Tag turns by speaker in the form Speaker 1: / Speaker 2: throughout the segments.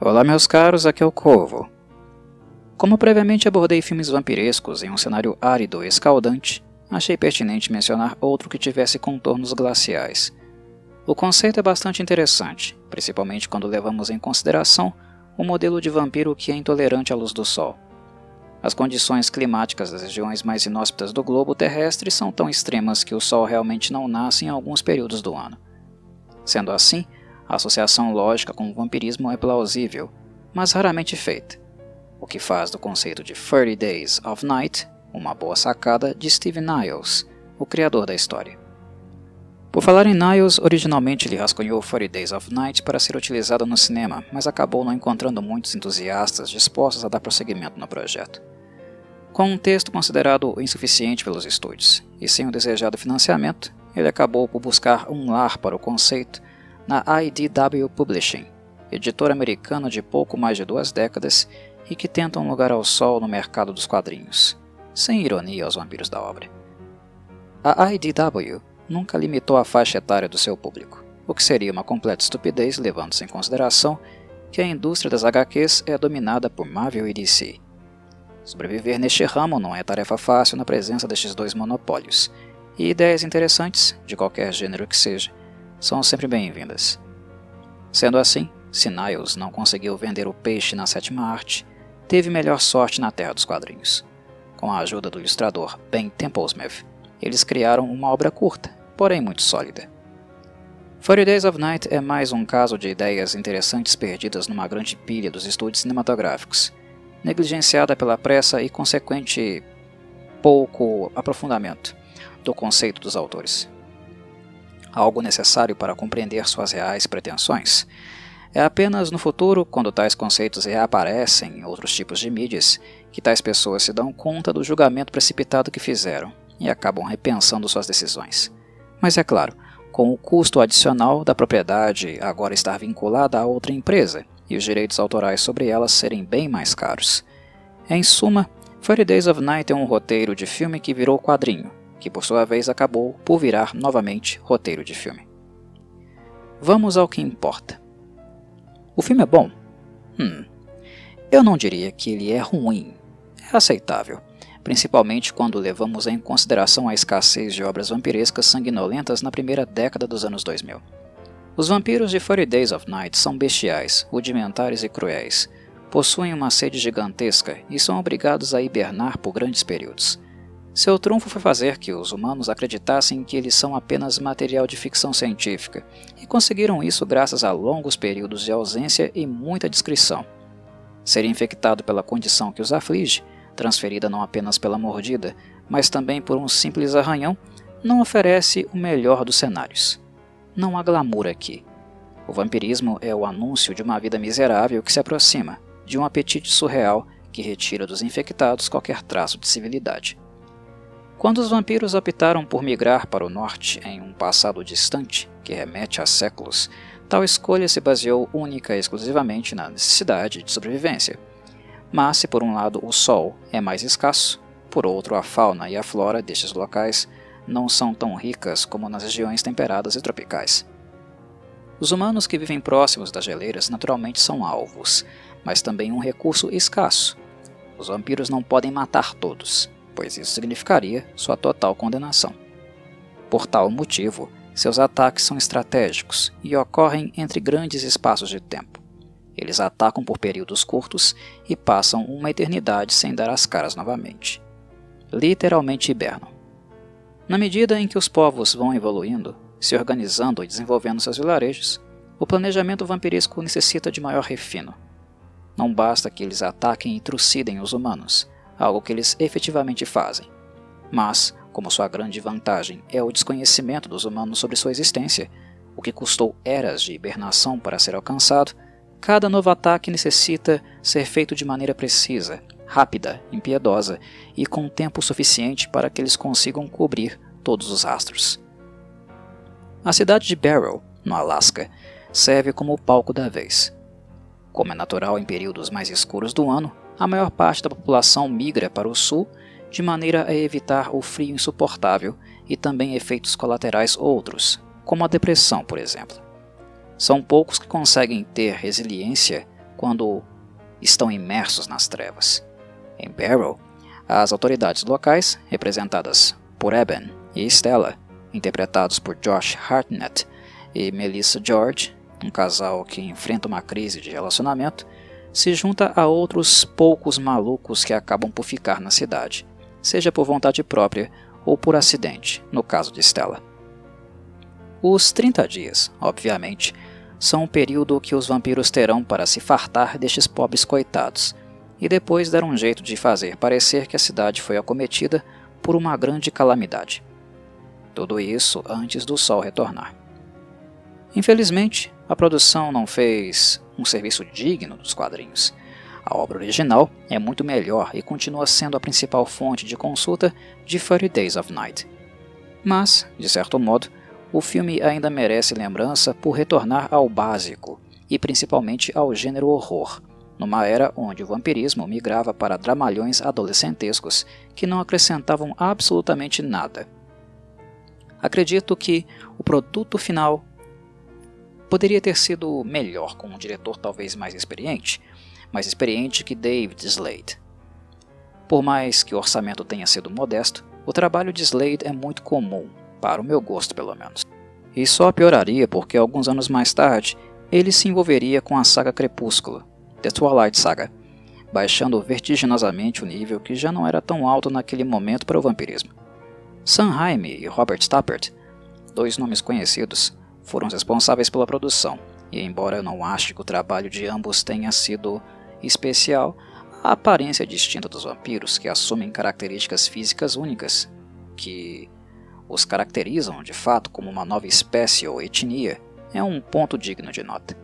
Speaker 1: Olá meus caros, aqui é o Corvo. Como previamente abordei filmes vampirescos em um cenário árido e escaldante, achei pertinente mencionar outro que tivesse contornos glaciais. O conceito é bastante interessante, principalmente quando levamos em consideração o modelo de vampiro que é intolerante à luz do sol. As condições climáticas das regiões mais inóspitas do globo terrestre são tão extremas que o sol realmente não nasce em alguns períodos do ano. Sendo assim, a associação lógica com o vampirismo é plausível, mas raramente feita, o que faz do conceito de 30 Days of Night uma boa sacada de Steve Niles, o criador da história. Por falar em Niles, originalmente ele rascunhou 30 Days of Night para ser utilizado no cinema, mas acabou não encontrando muitos entusiastas dispostos a dar prosseguimento no projeto. Com um texto considerado insuficiente pelos estúdios e sem o desejado financiamento, ele acabou por buscar um lar para o conceito na IDW Publishing, editora americana de pouco mais de 2 décadas e que tenta um lugar ao sol no mercado dos quadrinhos, sem ironia aos vampiros da obra. A IDW nunca limitou a faixa etária do seu público, o que seria uma completa estupidez levando-se em consideração que a indústria das HQs é dominada por Marvel e DC. Sobreviver neste ramo não é tarefa fácil na presença destes dois monopólios, e ideias interessantes, de qualquer gênero que seja, são sempre bem-vindas. Sendo assim, se Niles não conseguiu vender o peixe na 7ª arte, teve melhor sorte na terra dos quadrinhos. Com a ajuda do ilustrador Ben Templesmith, eles criaram uma obra curta, porém muito sólida. 30 Days of Night é mais um caso de ideias interessantes perdidas numa grande pilha dos estúdios cinematográficos, negligenciada pela pressa e consequente pouco aprofundamento do conceito dos autores. Algo necessário para compreender suas reais pretensões é apenas no futuro, quando tais conceitos reaparecem em outros tipos de mídias, que tais pessoas se dão conta do julgamento precipitado que fizeram e acabam repensando suas decisões. Mas é claro, com o custo adicional da propriedade agora estar vinculada a outra empresa e os direitos autorais sobre elas serem bem mais caros. Em suma, 30 Days of Night é um roteiro de filme que virou quadrinho, que por sua vez acabou por virar novamente roteiro de filme. Vamos ao que importa. O filme é bom? Eu não diria que ele é ruim. É aceitável, principalmente quando levamos em consideração a escassez de obras vampirescas sanguinolentas na primeira década dos anos 2000. Os vampiros de 30 Days of Night são bestiais, rudimentares e cruéis, possuem uma sede gigantesca e são obrigados a hibernar por grandes períodos. Seu trunfo foi fazer que os humanos acreditassem que eles são apenas material de ficção científica, e conseguiram isso graças a longos períodos de ausência e muita discrição. Ser infectado pela condição que os aflige, transferida não apenas pela mordida, mas também por um simples arranhão, não oferece o melhor dos cenários. Não há glamour aqui. O vampirismo é o anúncio de uma vida miserável que se aproxima, de um apetite surreal que retira dos infectados qualquer traço de civilidade. Quando os vampiros optaram por migrar para o norte em um passado distante, que remete a séculos, tal escolha se baseou única e exclusivamente na necessidade de sobrevivência. Mas se por um lado o sol é mais escasso, por outro a fauna e a flora destes locais não são tão ricas como nas regiões temperadas e tropicais. Os humanos que vivem próximos das geleiras naturalmente são alvos, mas também um recurso escasso. Os vampiros não podem matar todos, pois isso significaria sua total condenação. Por tal motivo, seus ataques são estratégicos e ocorrem entre grandes espaços de tempo. Eles atacam por períodos curtos e passam uma eternidade sem dar as caras novamente. Literalmente hibernam. Na medida em que os povos vão evoluindo, se organizando e desenvolvendo seus vilarejos, o planejamento vampiresco necessita de maior refino. Não basta que eles ataquem e trucidem os humanos, algo que eles efetivamente fazem. Mas, como sua grande vantagem é o desconhecimento dos humanos sobre sua existência, o que custou eras de hibernação para ser alcançado, cada novo ataque necessita ser feito de maneira precisa, rápida, impiedosa e com tempo suficiente para que eles consigam cobrir todos os rastros. A cidade de Barrow, no Alasca, serve como o palco da vez. Como é natural em períodos mais escuros do ano, a maior parte da população migra para o sul de maneira a evitar o frio insuportável e também efeitos colaterais outros, como a depressão, por exemplo. São poucos que conseguem ter resiliência quando estão imersos nas trevas. Em Barrow, as autoridades locais, representadas por Eben e Stella, interpretados por Josh Hartnett e Melissa George, um casal que enfrenta uma crise de relacionamento, se junta a outros poucos malucos que acabam por ficar na cidade, seja por vontade própria ou por acidente, no caso de Stella. Os 30 dias, obviamente, são o período que os vampiros terão para se fartar destes pobres coitados, e depois dar um jeito de fazer parecer que a cidade foi acometida por uma grande calamidade. Tudo isso antes do sol retornar. Infelizmente, a produção não fez um serviço digno dos quadrinhos. A obra original é muito melhor e continua sendo a principal fonte de consulta de 30 Days of Night. Mas, de certo modo, o filme ainda merece lembrança por retornar ao básico, e principalmente ao gênero horror, numa era onde o vampirismo migrava para dramalhões adolescentescos que não acrescentavam absolutamente nada. Acredito que o produto final poderia ter sido melhor com um diretor talvez mais experiente que David Slade. Por mais que o orçamento tenha sido modesto, o trabalho de Slade é muito comum, para o meu gosto pelo menos. E só pioraria porque alguns anos mais tarde ele se envolveria com a saga Crepúsculo, The Twilight Saga, baixando vertiginosamente o nível que já não era tão alto naquele momento para o vampirismo. Sam Raimi e Robert Tappert, dois nomes conhecidos, foram responsáveis pela produção, e embora eu não ache que o trabalho de ambos tenha sido especial, a aparência distinta dos vampiros, que assumem características físicas únicas, que os caracterizam de fato como uma nova espécie ou etnia, é um ponto digno de nota.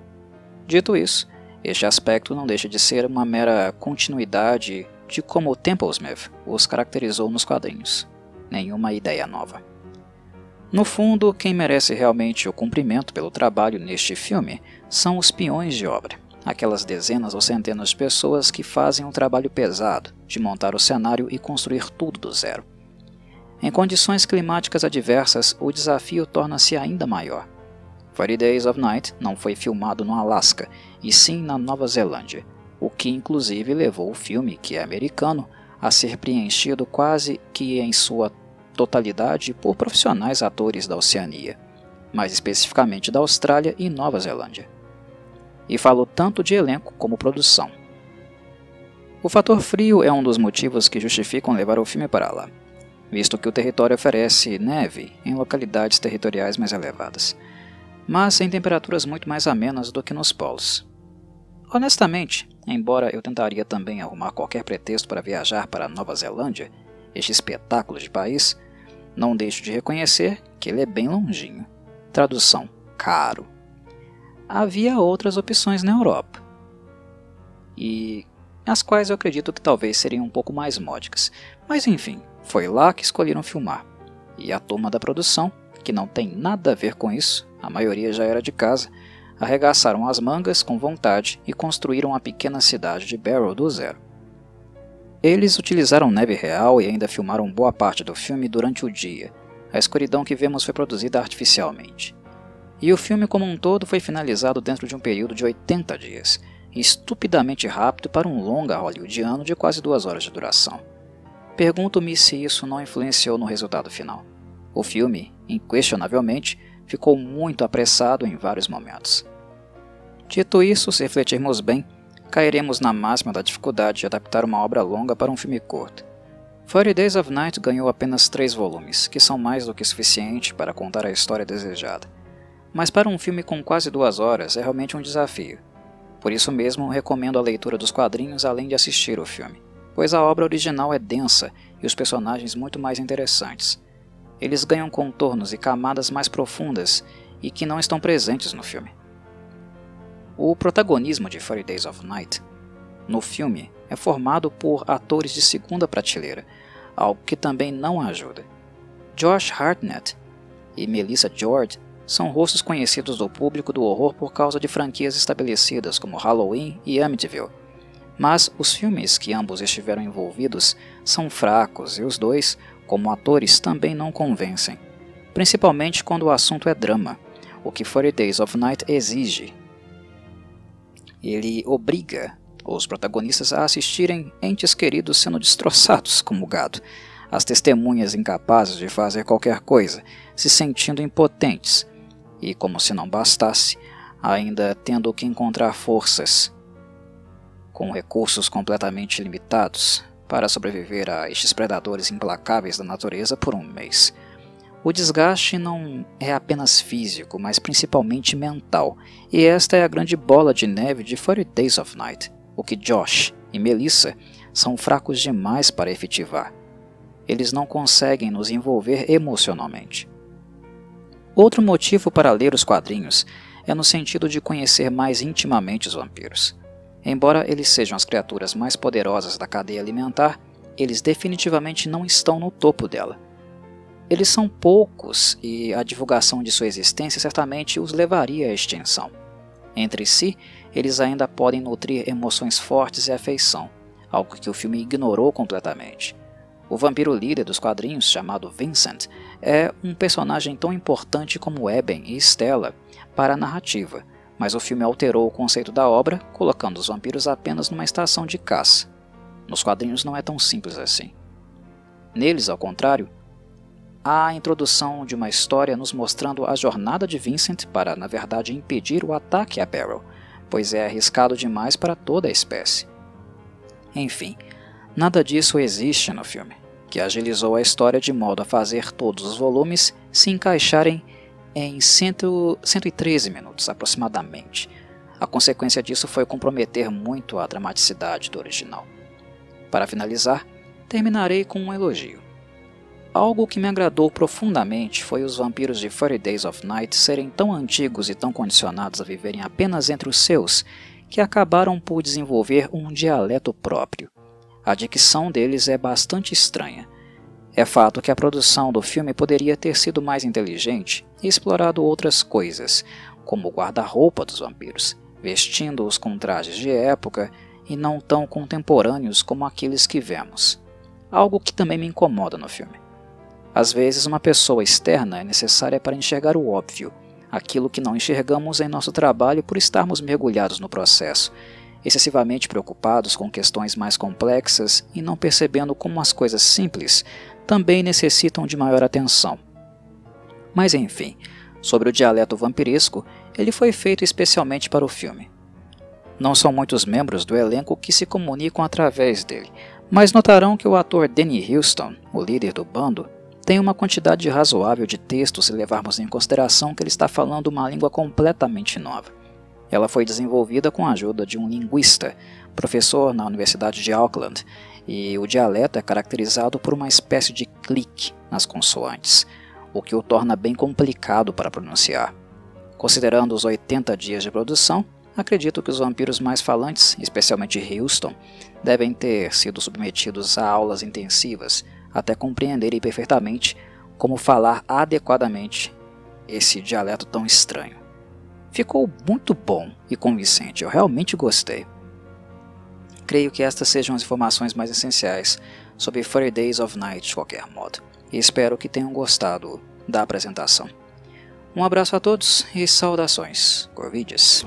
Speaker 1: Dito isso, este aspecto não deixa de ser uma mera continuidade de como Templesmith os caracterizou nos quadrinhos. Nenhuma ideia nova. No fundo, quem merece realmente o cumprimento pelo trabalho neste filme são os peões de obra, aquelas dezenas ou centenas de pessoas que fazem um trabalho pesado de montar o cenário e construir tudo do zero. Em condições climáticas adversas, o desafio torna-se ainda maior. 30 Days of Night não foi filmado no Alasca, e sim na Nova Zelândia, o que inclusive levou o filme, que é americano, a ser preenchido quase que em sua totalidade por profissionais atores da Oceania, mais especificamente da Austrália e Nova Zelândia. E falo tanto de elenco como produção. O fator frio é um dos motivos que justificam levar o filme para lá, visto que o território oferece neve em localidades territoriais mais elevadas, mas em temperaturas muito mais amenas do que nos polos. Honestamente, embora eu tentaria também arrumar qualquer pretexto para viajar para a Nova Zelândia, este espetáculo de país, não deixo de reconhecer que ele é bem longinho. Tradução: caro. Havia outras opções na Europa, e as quais eu acredito que talvez seriam um pouco mais módicas, mas enfim, foi lá que escolheram filmar. E a turma da produção, que não tem nada a ver com isso, a maioria já era de casa, arregaçaram as mangas com vontade e construíram a pequena cidade de Barrow do zero. Eles utilizaram neve real e ainda filmaram boa parte do filme durante o dia. A escuridão que vemos foi produzida artificialmente. E o filme como um todo foi finalizado dentro de um período de 80 dias, estupidamente rápido para um longa hollywoodiano de quase 2 horas de duração. Pergunto-me se isso não influenciou no resultado final. O filme, inquestionavelmente, ficou muito apressado em vários momentos. Dito isso, se refletirmos bem, cairemos na máxima da dificuldade de adaptar uma obra longa para um filme curto. 30 Days of Night ganhou apenas 3 volumes, que são mais do que suficiente para contar a história desejada. Mas para um filme com quase 2 horas é realmente um desafio. Por isso mesmo, recomendo a leitura dos quadrinhos além de assistir o filme, pois a obra original é densa e os personagens muito mais interessantes. Eles ganham contornos e camadas mais profundas e que não estão presentes no filme. O protagonismo de 30 Days of Night no filme é formado por atores de segunda prateleira, algo que também não ajuda. Josh Hartnett e Melissa George são rostos conhecidos do público do horror por causa de franquias estabelecidas como Halloween e Amityville, mas os filmes que ambos estiveram envolvidos são fracos e os dois, como atores, também não convencem, principalmente quando o assunto é drama, o que 30 Days of Night exige. ele obriga os protagonistas a assistirem entes queridos sendo destroçados como gado, as testemunhas incapazes de fazer qualquer coisa, se sentindo impotentes, e como se não bastasse, ainda tendo que encontrar forças, com recursos completamente limitados, para sobreviver a estes predadores implacáveis da natureza por um mês. O desgaste não é apenas físico, mas principalmente mental, e esta é a grande bola de neve de 40 Days of Night, o que Josh e Melissa são fracos demais para efetivar. Eles não conseguem nos envolver emocionalmente. Outro motivo para ler os quadrinhos é no sentido de conhecer mais intimamente os vampiros. Embora eles sejam as criaturas mais poderosas da cadeia alimentar, eles definitivamente não estão no topo dela. Eles são poucos e a divulgação de sua existência certamente os levaria à extinção. Entre si, eles ainda podem nutrir emoções fortes e afeição, algo que o filme ignorou completamente. O vampiro líder dos quadrinhos, chamado Vincent, é um personagem tão importante como Eben e Stella para a narrativa, mas o filme alterou o conceito da obra, colocando os vampiros apenas numa estação de caça. Nos quadrinhos não é tão simples assim. Neles, ao contrário, há a introdução de uma história nos mostrando a jornada de Vincent para, na verdade, impedir o ataque a Barrow, pois é arriscado demais para toda a espécie. Enfim, nada disso existe no filme, que agilizou a história de modo a fazer todos os volumes se encaixarem em 113 minutos aproximadamente. A consequência disso foi comprometer muito a dramaticidade do original. Para finalizar, terminarei com um elogio. Algo que me agradou profundamente foi os vampiros de 40 Days of Night serem tão antigos e tão condicionados a viverem apenas entre os seus, que acabaram por desenvolver um dialeto próprio. A dicção deles é bastante estranha. É fato que a produção do filme poderia ter sido mais inteligente e explorado outras coisas, como o guarda-roupa dos vampiros, vestindo-os com trajes de época e não tão contemporâneos como aqueles que vemos. Algo que também me incomoda no filme. Às vezes uma pessoa externa é necessária para enxergar o óbvio, aquilo que não enxergamos em nosso trabalho por estarmos mergulhados no processo, excessivamente preocupados com questões mais complexas e não percebendo como as coisas simples também necessitam de maior atenção. Mas enfim, sobre o dialeto vampiresco, ele foi feito especialmente para o filme. Não são muitos membros do elenco que se comunicam através dele, mas notarão que o ator Danny Huston, o líder do bando, tem uma quantidade razoável de texto se levarmos em consideração que ele está falando uma língua completamente nova. Ela foi desenvolvida com a ajuda de um linguista, professor na Universidade de Auckland, e o dialeto é caracterizado por uma espécie de clique nas consoantes, o que o torna bem complicado para pronunciar. Considerando os 80 dias de produção, acredito que os vampiros mais falantes, especialmente Houston, devem ter sido submetidos a aulas intensivas até compreenderem perfeitamente como falar adequadamente esse dialeto tão estranho. Ficou muito bom e convincente, eu realmente gostei. Creio que estas sejam as informações mais essenciais sobre 40 Days of Night de qualquer modo, e espero que tenham gostado da apresentação. Um abraço a todos e saudações, Corvides.